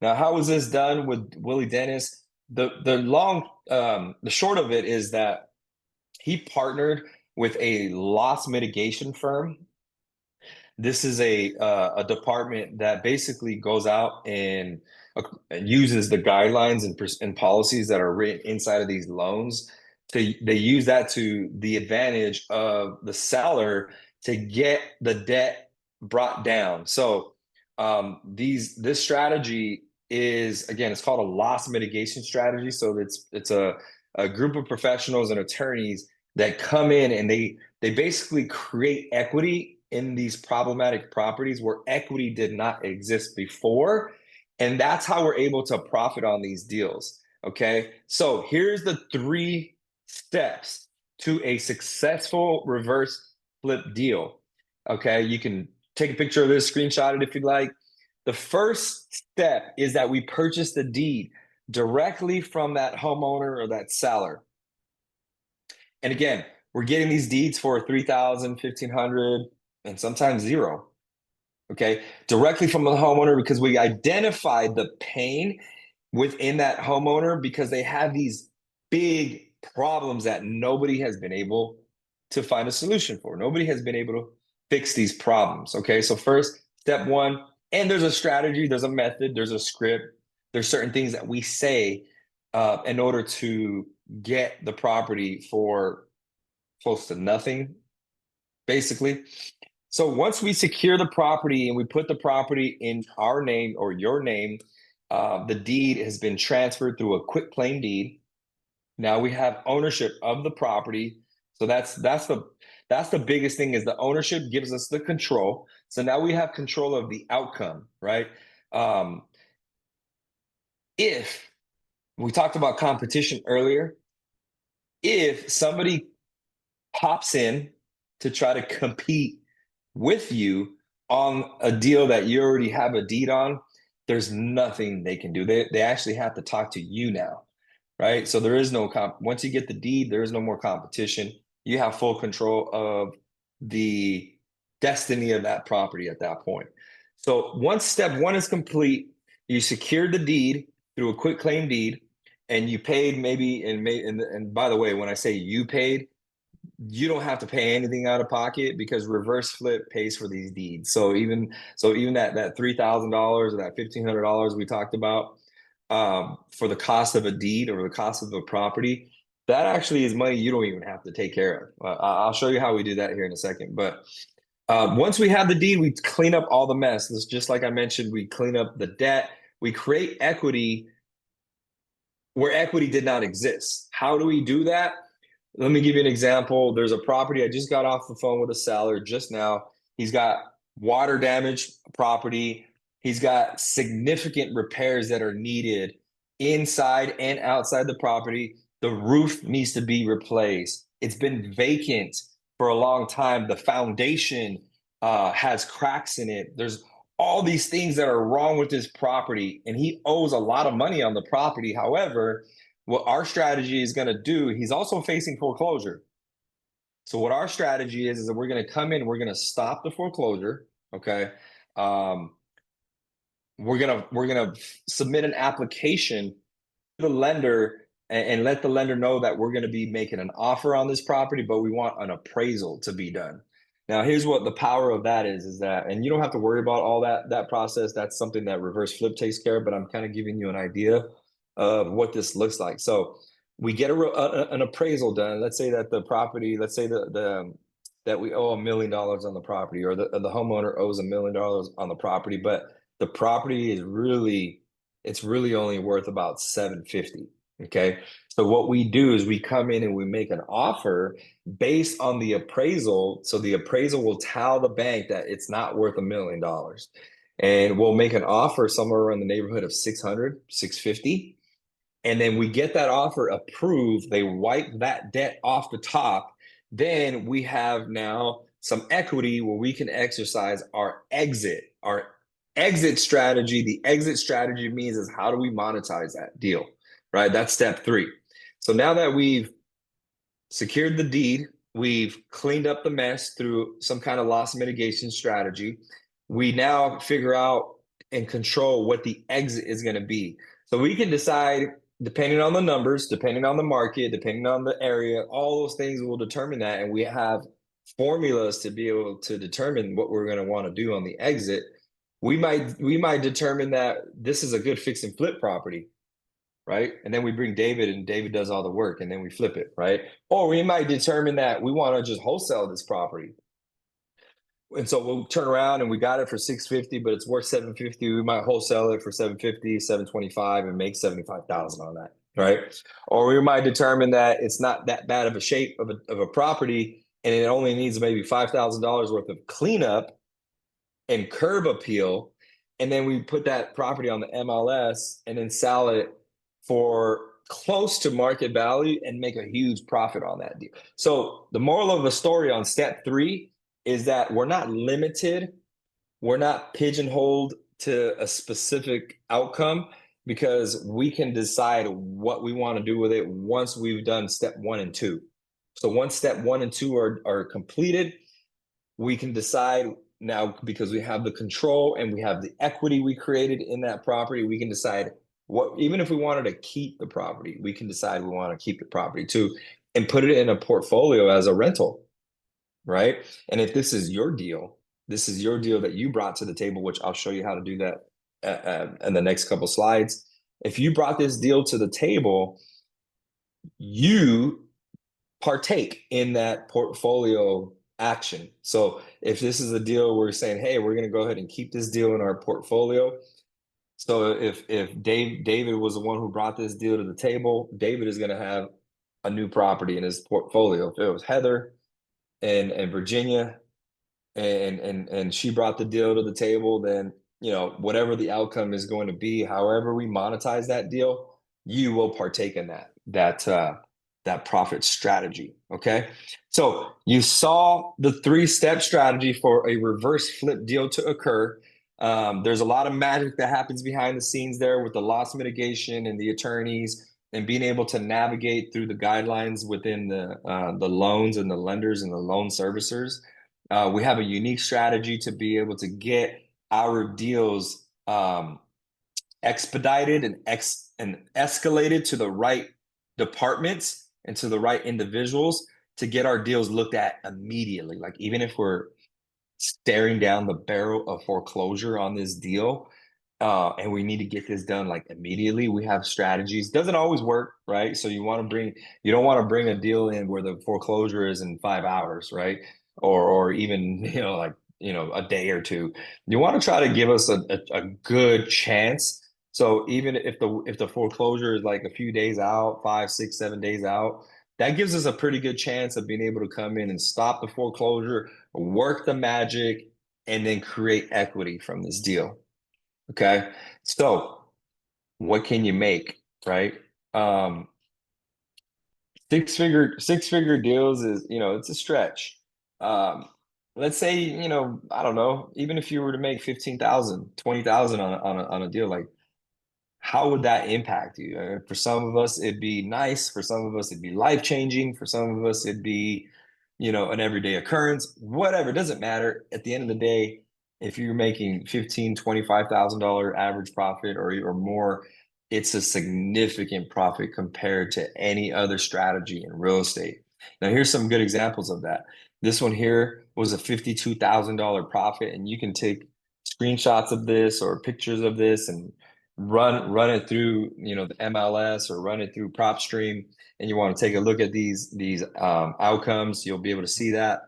Now, how was this done with Willie Dennis? The short of it is that he partnered with a loss mitigation firm. This is a department that basically goes out and uses the guidelines and policies that are written inside of these loans. They use that to the advantage of the seller to get the debt brought down. So this strategy is, again, it's called a loss mitigation strategy. So it's a group of professionals and attorneys that come in and they basically create equity in these problematic properties where equity did not exist before. And that's how we're able to profit on these deals. Okay. So here's the 3 steps to a successful reverse flip deal. Okay. You can take a picture of this, screenshot it if you'd like. The first step is that we purchase the deed directly from that homeowner or that seller. And again, we're getting these deeds for 3,000, 1,500, and sometimes 0. Okay, directly from the homeowner, because we identified the pain within that homeowner because they have these big problems that nobody has been able to find a solution for. Nobody has been able to fix these problems. Okay, so first, step 1, and there's a strategy, there's a method, there's a script, there's certain things that we say in order to get the property for close to nothing, basically. So once we secure the property and we put the property in our name or your name, the deed has been transferred through a quitclaim deed. Now we have ownership of the property. So that's the biggest thing, is the ownership gives us the control. So now we have control of the outcome, right? If we talked about competition earlier, if somebody pops in to try to compete with you on a deal that you already have a deed on, there's nothing they can do. They actually have to talk to you now, right? So there is no once you get the deed, there is no more competition. You have full control of the destiny of that property at that point. So once step 1 is complete, you secured the deed through a quitclaim deed, and you paid and by the way, when I say you paid, you don't have to pay anything out of pocket because reverse flip pays for these deeds. So even that $3,000 or that $1,500 we talked about for the cost of a deed or the cost of a property, that actually is money you don't even have to take care of. I'll show you how we do that here in a second. But once we have the deed, we clean up all the mess. It's just like I mentioned, we clean up the debt. We create equity where equity did not exist. How do we do that? Let me give you an example. There's a property. I just got off the phone with a seller just now. He's got water damage property. He's got significant repairs that are needed inside and outside the property. The roof needs to be replaced. It's been vacant for a long time. The foundation has cracks in it. There's all these things that are wrong with this property, and he owes a lot of money on the property. However, what our strategy is going to do, he's also facing foreclosure. So what our strategy is that we're going to come in, we're going to stop the foreclosure. Okay. We're going to submit an application to the lender and let the lender know that we're going to be making an offer on this property, but we want an appraisal to be done. Now, here's what the power of that is that, and you don't have to worry about all that process. That's something that reverse flip takes care of, but I'm kind of giving you an idea of what this looks like. So we get an appraisal done. Let's say that the property, let's say that we owe $1 million on the property, or the homeowner owes $1 million on the property, but the property is really only worth about $750. Okay. So what we do is we come in and we make an offer based on the appraisal. So the appraisal will tell the bank that it's not worth $1 million. And we'll make an offer somewhere in the neighborhood of 600, 650. And then we get that offer approved. They wipe that debt off the top. Then we have now some equity where we can exercise our exit strategy. The exit strategy means is how do we monetize that deal, right? That's step 3. So now that we've secured the deed, we've cleaned up the mess through some kind of loss mitigation strategy. We now figure out and control what the exit is going to be. So we can decide, depending on the numbers, depending on the market, depending on the area, all those things will determine that. And we have formulas to be able to determine what we're going to want to do on the exit. We might determine that this is a good fix and flip property, right? And then we bring David, and David does all the work, and then we flip it, right? Or we might determine that we want to just wholesale this property. And so we'll turn around and we got it for 650, but it's worth 750. We might wholesale it for 750, 725 and make 75,000 on that, right? Or we might determine that it's not that bad of a shape of a property, and it only needs maybe $5,000 worth of cleanup and curb appeal. And then we put that property on the MLS and then sell it for close to market value and make a huge profit on that deal. So the moral of the story on step 3 is that we're not limited. We're not pigeonholed to a specific outcome, because we can decide what we want to do with it once we've done step 1 and 2. So once step 1 and 2 are completed, we can decide now, because we have the control and we have the equity we created in that property, we can decide what, even if we wanted to keep the property, we can decide we want to keep the property too and put it in a portfolio as a rental, right? And if this is your deal that you brought to the table, which I'll show you how to do that in the next couple slides. If you brought this deal to the table, you partake in that portfolio action. So if this is a deal we're saying, hey, we're going to go ahead and keep this deal in our portfolio. So if David was the one who brought this deal to the table, David is going to have a new property in his portfolio. If it was Heather and Virginia and she brought the deal to the table, then whatever the outcome is going to be, however we monetize that deal, you will partake in that profit strategy. Okay, so you saw the 3-step strategy for a reverse flip deal to occur. There's a lot of magic that happens behind the scenes there with the loss mitigation and the attorneys and being able to navigate through the guidelines within the loans and the lenders and the loan servicers. We have a unique strategy to be able to get our deals expedited and escalated to the right departments and to the right individuals to get our deals looked at immediately. Like, even if we're staring down the barrel of foreclosure on this deal, and we need to get this done like immediately, we have strategies. Doesn't always work, right? So you don't want to bring a deal in where the foreclosure is in 5 hours, right? Or even a day or two. You want to try to give us a good chance. So even if the foreclosure is like a few days out, 5, 6, 7 days out, that gives us a pretty good chance of being able to come in and stop the foreclosure, work the magic, and then create equity from this deal. Okay, so what can you make, right? Six figure deals is, it's a stretch. Let's say, I don't know, even if you were to make 15,000, 20,000 on a deal, like, how would that impact you? For some of us, it'd be nice. For some of us, it'd be life-changing. For some of us, it'd be, an everyday occurrence. Whatever, it doesn't matter. At the end of the day, if you're making $15,000, $25,000 average profit or more, it's a significant profit compared to any other strategy in real estate. Now, here's some good examples of that. This one here was a $52,000 profit, and you can take screenshots of this or pictures of this and run it through the MLS or run it through PropStream, and you want to take a look at these outcomes, you'll be able to see that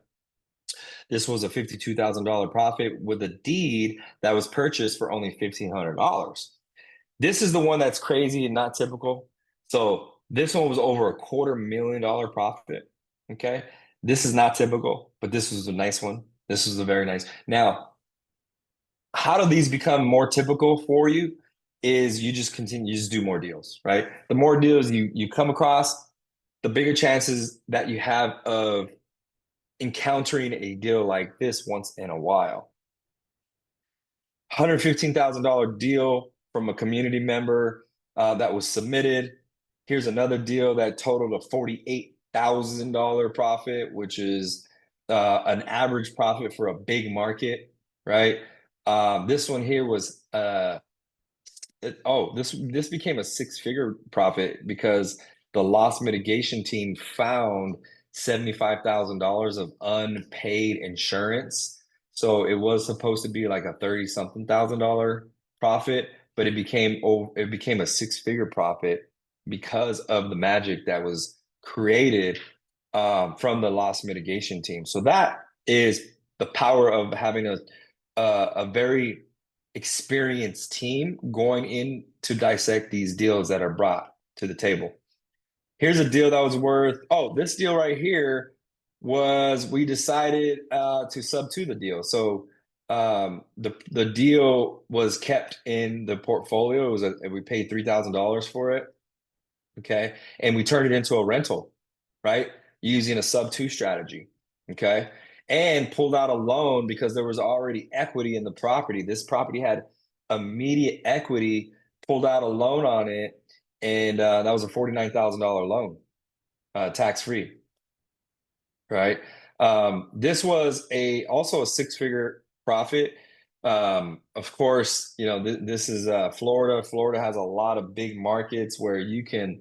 this was a $52,000 profit with a deed that was purchased for only $1,500. This is the one that's crazy and not typical. So this one was over $250,000 profit. Okay, this is not typical, but this was a nice one. This was a very nice. Now, how do these become more typical for you? Is you just do more deals, right? The more deals you come across, the bigger chances that you have of encountering a deal like this once in a while. $115,000 deal from a community member that was submitted. Here's another deal that totaled a $48,000 profit, which is an average profit for a big market, right? This one here was this became a six-figure profit because the loss mitigation team found $75,000 of unpaid insurance. So it was supposed to be like a 30 something thousand dollar profit, but it became a six-figure profit because of the magic that was created from the loss mitigation team. So that is the power of having a very experienced team going in to dissect these deals that are brought to the table. Here's a deal that was worth, this deal right here was, we decided to sub to the deal. So the deal was kept in the portfolio. We paid $3,000 for it. Okay. And we turned it into a rental, right? Using a sub two strategy. Okay. And pulled out a loan because there was already equity in the property. This property had immediate equity, pulled out a loan on it. And that was a $49,000 loan, tax free. Right. This was also a six-figure profit. Of course, this is Florida. Florida has a lot of big markets where you can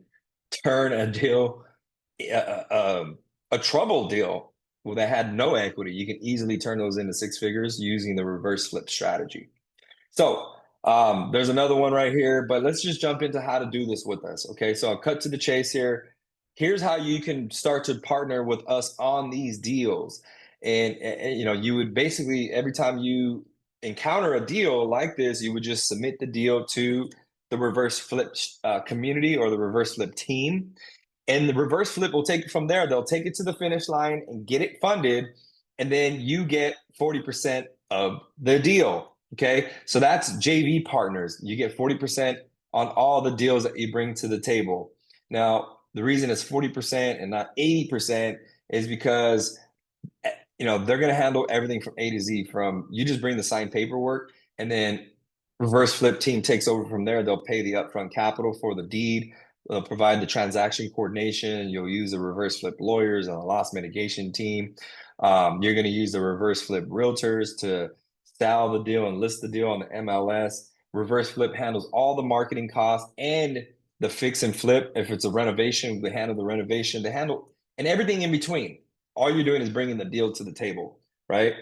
turn a deal, a trouble deal that had no equity. You can easily turn those into six figures using the reverse flip strategy. So there's another one right here, but let's just jump into how to do this with us. Okay, so I'll cut to the chase here. Here's how you can start to partner with us on these deals. And you would basically, every time you encounter a deal like this, you would just submit the deal to the reverse flip community or the reverse flip team. And the reverse flip will take it from there. They'll take it to the finish line and get it funded. And then you get 40% of the deal. Okay. So that's JV partners. You get 40% on all the deals that you bring to the table. Now, the reason it's 40% and not 80% is because they're going to handle everything from A to Z. From you just bring the signed paperwork, and then reverse flip team takes over from there. They'll pay the upfront capital for the deed. They'll provide the transaction coordination. You'll use the reverse flip lawyers and the loss mitigation team. You're going to use the reverse flip realtors to style the deal and list the deal on the MLS. Reverse flip handles all the marketing costs and the fix and flip. If it's a renovation, they handle the renovation. They handle and everything in between. All you're doing is bringing the deal to the table, right?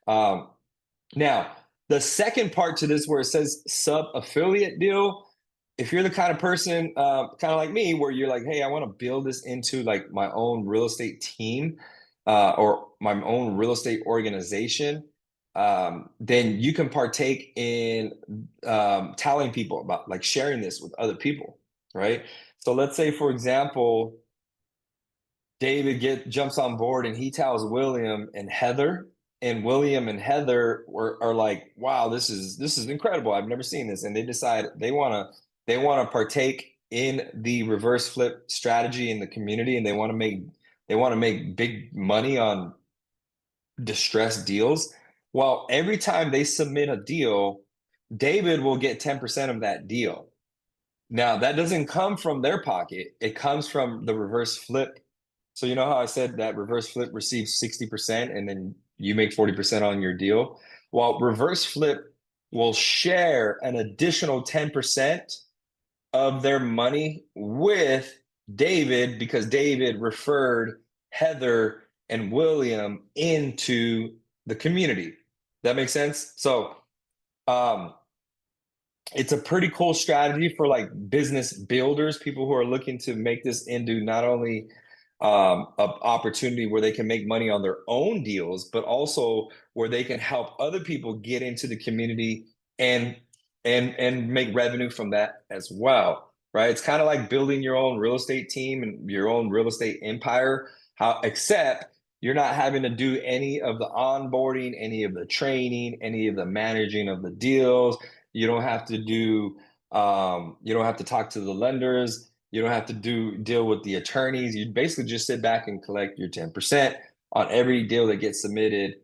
Now, the second part to this where it says sub-affiliate deal, if you're the kind of person, kind of like me, where you're like, hey, I want to build this into like my own real estate team or my own real estate organization, then you can partake in telling people about, like, sharing this with other people, right? So let's say, for example, David jumps on board and he tells William and Heather, and William and Heather are like, wow, this is incredible. I've never seen this. And they decide they want to partake in the reverse flip strategy in the community, and they want to make big money on distressed deals. Well, every time they submit a deal, David will get 10% of that deal. Now, that doesn't come from their pocket. It comes from the reverse flip. So you know how I said that reverse flip receives 60% and then you make 40% on your deal? Well, reverse flip will share an additional 10% of their money with David because David referred Heather and William into the community. That makes sense? So it's a pretty cool strategy for like business builders, people who are looking to make this into not only an opportunity where they can make money on their own deals, but also where they can help other people get into the community and make revenue from that as well, right? It's kind of like building your own real estate team and your own real estate empire, except you're not having to do any of the onboarding, any of the training, any of the managing of the deals. You don't have to you don't have to talk to the lenders. You don't have to deal with the attorneys. You basically just sit back and collect your 10% on every deal that gets submitted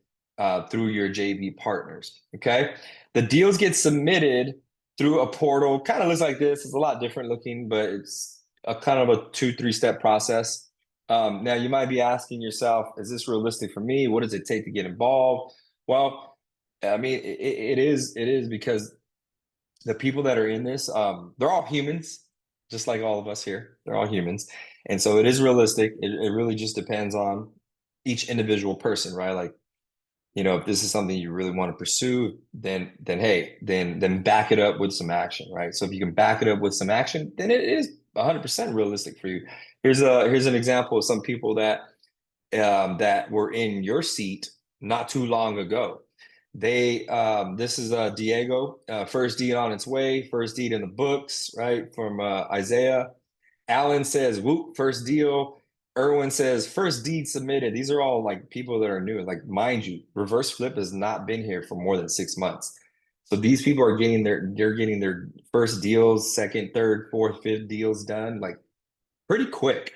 through your JV partners. Okay. The deals get submitted through a portal. Kind of looks like this. It's a lot different looking, but it's a kind of a 2-3 step process. Now you might be asking yourself, is this realistic for me? What does it take to get involved? Well, I mean, it is because the people that are in this, they're all humans, just like all of us here. They're all humans. And so it is realistic. It really just depends on each individual person, right? Like, if this is something you really want to pursue, then hey, then back it up with some action, right? So if you can back it up with some action, then it is 100% realistic for you. Here's an example of some people that were in your seat not too long ago. This is Diego, first deed on its way, first deed in the books, right, from Isaiah. Alan says, whoop, first deal. Erwin says, first deed submitted. These are all like people that are new. Like, mind you, reverse flip has not been here for more than 6 months. So these people are they're getting their first deals, second, third, fourth, fifth deals done like pretty quick.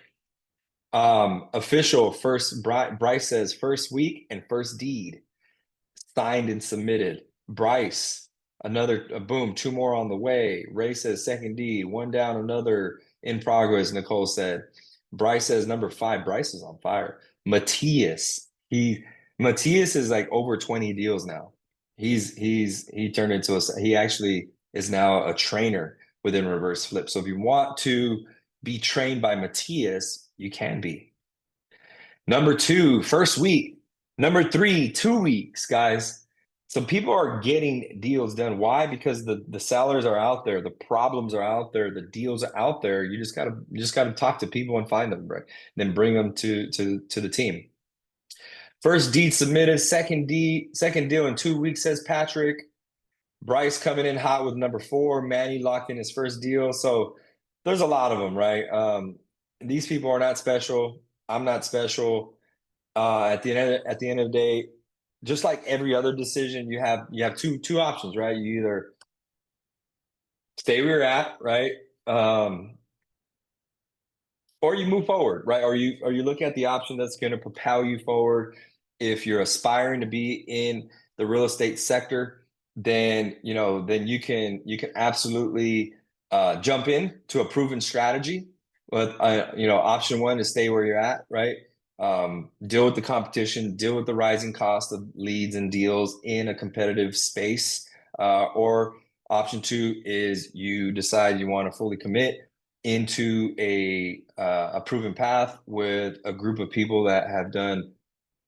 Official first, Bryce says first week and first deed signed and submitted. Bryce, another boom, two more on the way. Ray says second deed, one down, another in progress. Nicole said. Bryce says number 5. Bryce is on fire. Matthias is like over 20 deals now. He turned into he actually is now a trainer within reverse flip. So if you want to be trained by Matthias, you can be. Number 2, first week. Number 3, 2 weeks, guys. So people are getting deals done. Why? Because the sellers are out there, the problems are out there, the deals are out there. You just gotta talk to people and find them, right? Then bring them to the team. First deed submitted, second deal in 2 weeks, says Patrick. Bryce coming in hot with number 4. Manny locked in his first deal. So there's a lot of them, right? These people are not special. I'm not special. At the end of the day, just like every other decision, you have two options, right? You either stay where you're at, right? Um, or you move forward, right? Or you look at the option that's going to propel you forward. If you're aspiring to be in the real estate sector, then you can absolutely jump in to a proven strategy. But option one is stay where you're at, right? Deal with the competition, deal with the rising cost of leads and deals in a competitive space. Or option two is you decide you want to fully commit into a proven path with a group of people that have done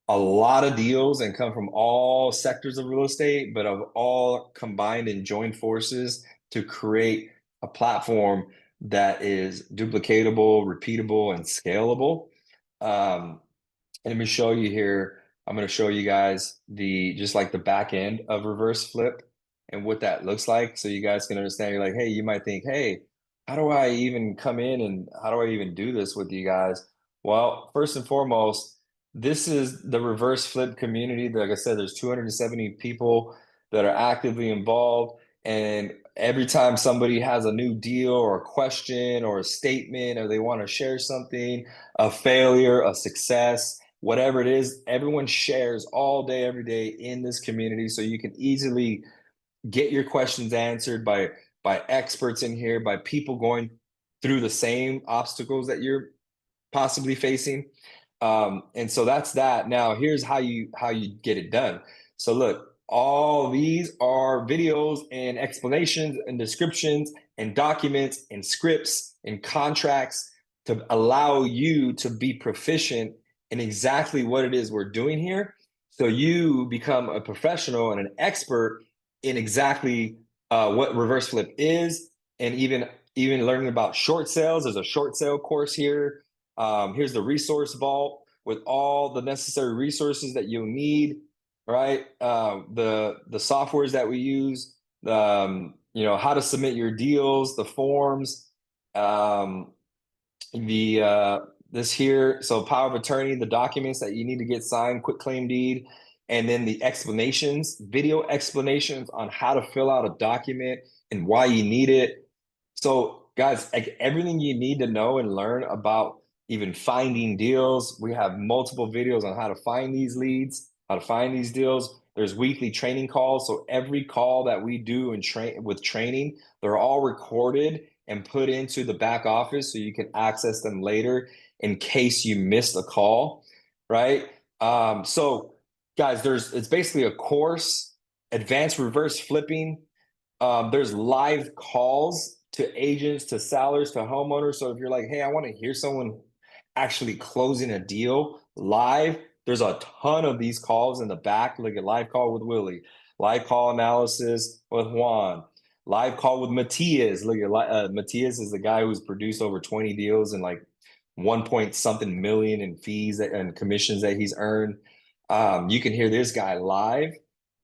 a lot of deals and come from all sectors of real estate, but have all combined and joined forces to create a platform that is duplicatable, repeatable, and scalable. Um, Let me show you here. I'm going to show you guys just like the back end of reverse flip and what that looks like. So you guys can understand. You're like, hey, you might think, hey, how do I even come in and how do I even do this with you guys? Well, first and foremost, this is the reverse flip community. Like I said, there's 270 people that are actively involved. And every time somebody has a new deal or a question or a statement or they want to share something, a failure, a success, whatever it is, everyone shares all day, every day in this community. So you can easily get your questions answered by experts in here, by people going through the same obstacles that you're possibly facing. And so that's that. Now here's how you get it done. So look, all these are videos and explanations and descriptions and documents and scripts and contracts to allow you to be proficient in exactly what it is we're doing here. So you become a professional and an expert in exactly what reverse flip is, and even learning about short sales. There's a short sale course here. Here's the resource vault with all the necessary resources that you'll need, right? The softwares that we use, how to submit your deals, the forms, the this here. So power of attorney, the documents that you need to get signed, quit claim deed, and then the explanations, video explanations on how to fill out a document and why you need it. So guys, like everything you need to know and learn about even finding deals. We have multiple videos on how to find these leads, how to find these deals. There's weekly training calls. So every call that we do and train with training, they're all recorded and put into the back office so you can access them later in case you missed a call, right? So guys, it's basically a course advanced reverse flipping. There's live calls to agents, to sellers, to homeowners. So if you're like, hey, I want to hear someone actually closing a deal live, there's a ton of these calls in the back. Look at live call with Willie, live call analysis with Juan, live call with Matias. Look at Matias is the guy who's produced over 20 deals and like 1 point something million in fees and commissions that he's earned. You can hear this guy live.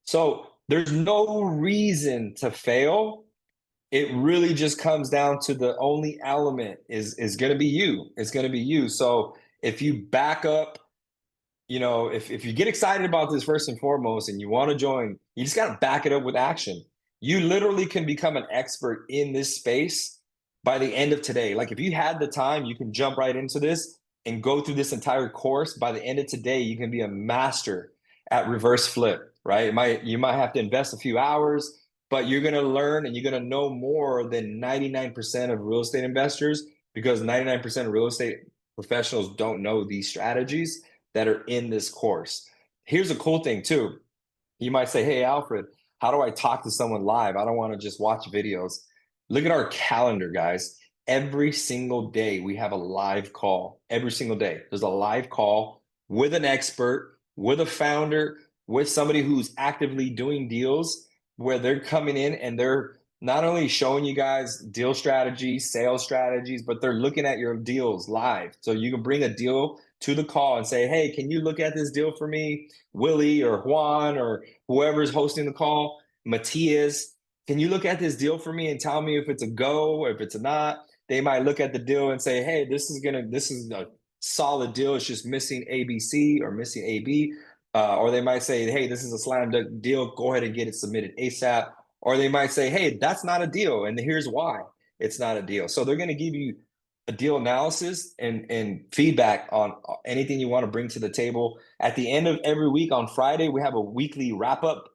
So there's no reason to fail. It really just comes down to the only element is going to be you. It's going to be you. So if you back up, if you get excited about this first and foremost and you want to join, you just got to back it up with action. You literally can become an expert in this space by the end of today. Like if you had the time, you can jump right into this and go through this entire course. By the end of today, you can be a master at reverse flip, right? You might have to invest a few hours, but you're going to learn and you're going to know more than 99% of real estate investors, because 99% of real estate professionals don't know these strategies that are in this course. Here's a cool thing too. You might say, hey, Alfred, how do I talk to someone live? I don't want to just watch videos. Look at our calendar, guys. Every single day we have a live call. Every single day there's a live call with an expert, with a founder, with somebody who's actively doing deals, where they're coming in and they're not only showing you guys deal strategies, sales strategies, but they're looking at your deals live. So you can bring a deal to the call and say, hey, can you look at this deal for me? Willie or Juan or whoever's hosting the call, Matias, can you look at this deal for me and tell me if it's a go or if it's a not? They might look at the deal and say, hey, this is a solid deal. It's just missing ABC or missing AB. Or they might say, hey, this is a slam dunk deal. Go ahead and get it submitted ASAP. Or they might say, hey, that's not a deal. And here's why it's not a deal. So they're going to give you a deal analysis and feedback on anything you want to bring to the table. At the end of every week on Friday, we have a weekly wrap up,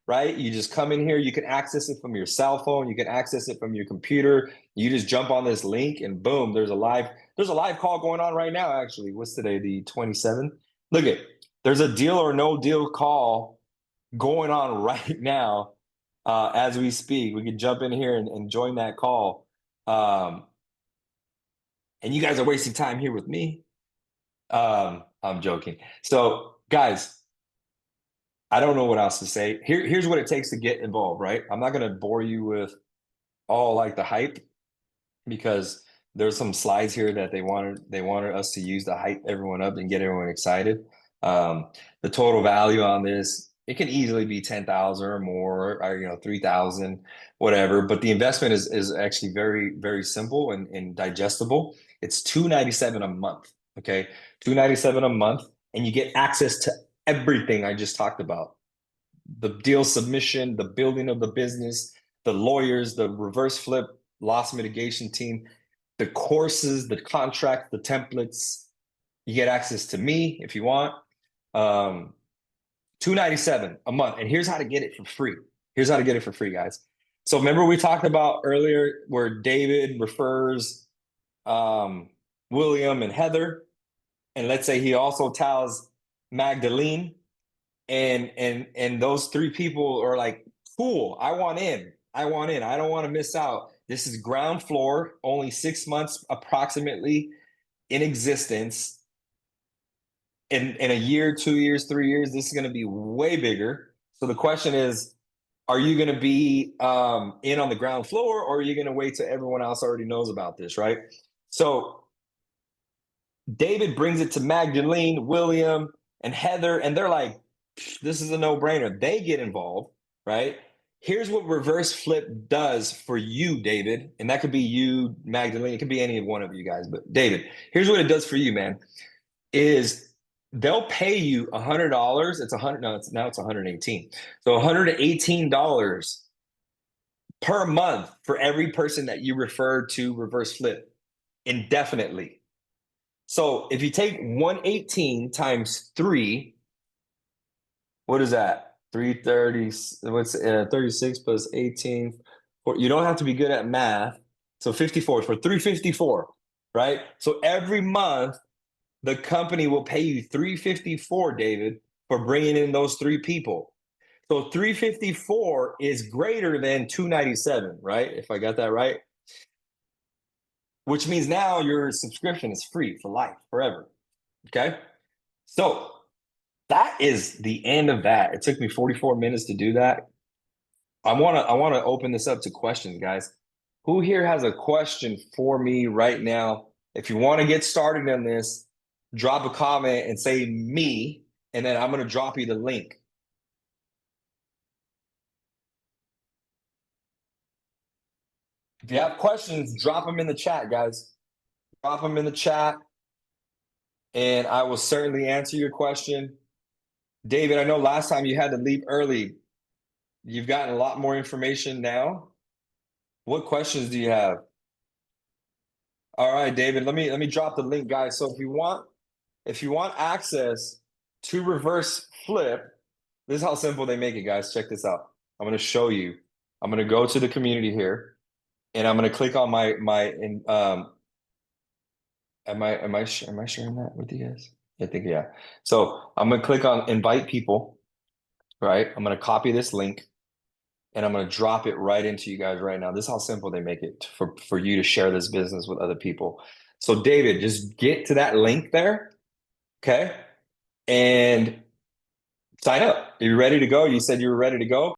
right? You just come in here, you can access it from your cell phone, you can access it from your computer. You just jump on this link and boom, there's a live call going on right now. Actually, what's today? The 27th. Look at, there's a deal or no deal call going on right now as we speak. We can jump in here and join that call. And you guys are wasting time here with me. I'm joking. So, guys, I don't know what else to say. Here's what it takes to get involved, right? I'm not going to bore you with all like the hype, because there's some slides here that they wanted us to use to hype everyone up and get everyone excited. The total value on this, it can easily be 10,000 or more, or 3,000, whatever. But the investment is actually very, very simple and digestible. It's $297 a month. Okay, $297 a month, and you get access to everything I just talked about: the deal submission, the building of the business, the lawyers, the reverse flip loss mitigation team, the courses, the contract, the templates. You get access to me if you want. $297 a month. And here's how to get it for free. Here's how to get it for free, guys. So remember we talked about earlier where David refers William and Heather, and let's say he also tells Magdalene, and those three people are like, cool, I want in. I don't want to miss out. This is ground floor, only 6 months approximately in existence. In a year, 2 years, 3 years, this is going to be way bigger. So the question is, are you going to be in on the ground floor, or are you going to wait till everyone else already knows about this, right? So David brings it to Magdalene, William, and Heather, and they're like, this is a no-brainer. They get involved, right? Here's what reverse flip does for you, David. And that could be you, Magdalene. It could be any one of you guys. But David, here's what it does for you, man, is they'll pay you $100. It's 100. No, now it's 118. So $118 per month for every person that you refer to reverse flip indefinitely. So if you take 118 times 3, what is that? 330. What's 36 plus 18? You don't have to be good at math. So 54 for 354, right? So every month the company will pay you 354, David, for bringing in those three people. So 354 is greater than 297, right? If I got that right. Which means now your subscription is free for life, forever. Okay. So that is the end of that. It took me 44 minutes to do that. I wanna open this up to questions, guys. Who here has a question for me right now? If you want to get started on this, drop a comment and say me, and then I'm gonna drop you the link. If you have questions, drop them in the chat, guys. Drop them in the chat, and I will certainly answer your question. David, I know last time you had to leave early. You've gotten a lot more information now. What questions do you have? All right, David, let me drop the link, guys. So if you want access to reverse flip, this is how simple they make it, guys. Check this out. I'm going to show you. I'm going to go to the community here, and I'm going to click on am I sharing that with you guys? I think yeah. So I'm going to click on invite people, right? I'm going to copy this link, and I'm going to drop it right into you guys right now. This is how simple they make it for you to share this business with other people. So David, just get to that link there, okay? And sign up. Are you ready to go? You said you were ready to go.